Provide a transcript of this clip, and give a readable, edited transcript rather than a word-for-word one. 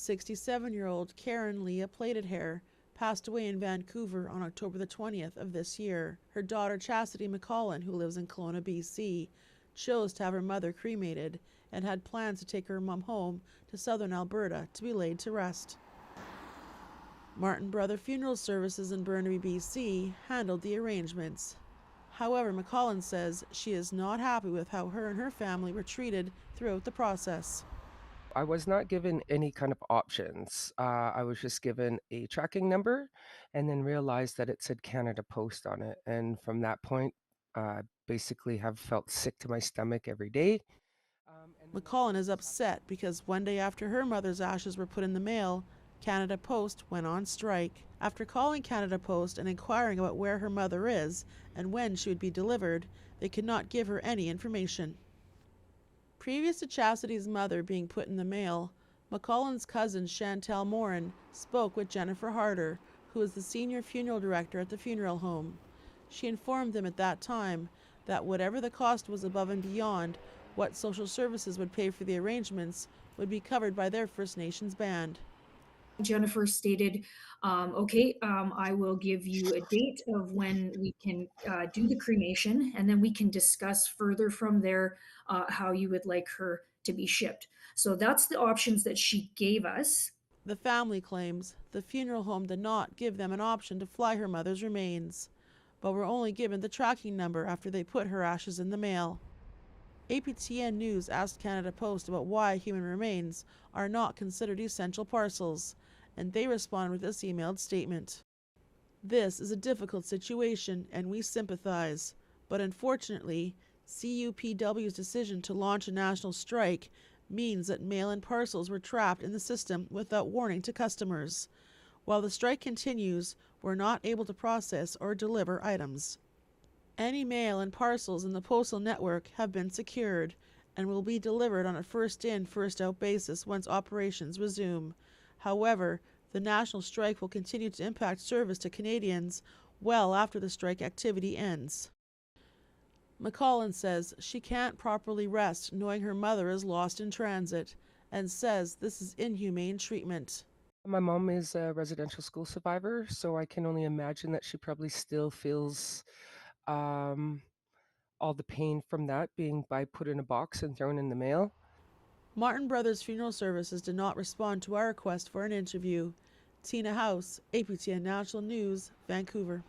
67-year-old Karen Leah Plated-Hair passed away in Vancouver on October the 20th of this year. Her daughter Chastity McCollin, who lives in Kelowna, BC, chose to have her mother cremated and had plans to take her mom home to southern Alberta to be laid to rest. Martin Brother Funeral Services in Burnaby, BC handled the arrangements. However, McCollin says she is not happy with how her and her family were treated throughout the process. I was not given any kind of options. I was just given a tracking number and then realized that it said Canada Post on it. And from that point, basically have felt sick to my stomach every day. And then once McCollin all of is this happened, upset because one day after her mother's ashes were put in the mail, Canada Post went on strike. After calling Canada Post and inquiring about where her mother is and when she would be delivered, they could not give her any information. Previous to Chastity's mother being put in the mail, McCollin's cousin Chantel Morin spoke with Jennifer Harder, who is the senior funeral director at the funeral home. She informed them at that time that whatever the cost was above and beyond what social services would pay for the arrangements would be covered by their First Nations band. Jennifer stated, okay, I will give you a date of when we can do the cremation, and then we can discuss further from there how you would like her to be shipped. So that's the options that she gave us. The family claims the funeral home did not give them an option to fly her mother's remains, but were only given the tracking number after they put her ashes in the mail. APTN News asked Canada Post about why human remains are not considered essential parcels, and they responded with this emailed statement. This is a difficult situation and we sympathize, but unfortunately, CUPW's decision to launch a national strike means that mail-in parcels were trapped in the system without warning to customers. While the strike continues, we're not able to process or deliver items. Any mail and parcels in the postal network have been secured and will be delivered on a first-in, first-out basis once operations resume. However, the national strike will continue to impact service to Canadians well after the strike activity ends. McCollin says she can't properly rest knowing her mother is lost in transit and says this is inhumane treatment. my mom is a residential school survivor, so I can only imagine that she probably still feels um, all the pain from that being by put in a box and thrown in the mail. Martin Brothers Funeral Services did not respond to our request for an interview. Tina House, APTN National News, Vancouver.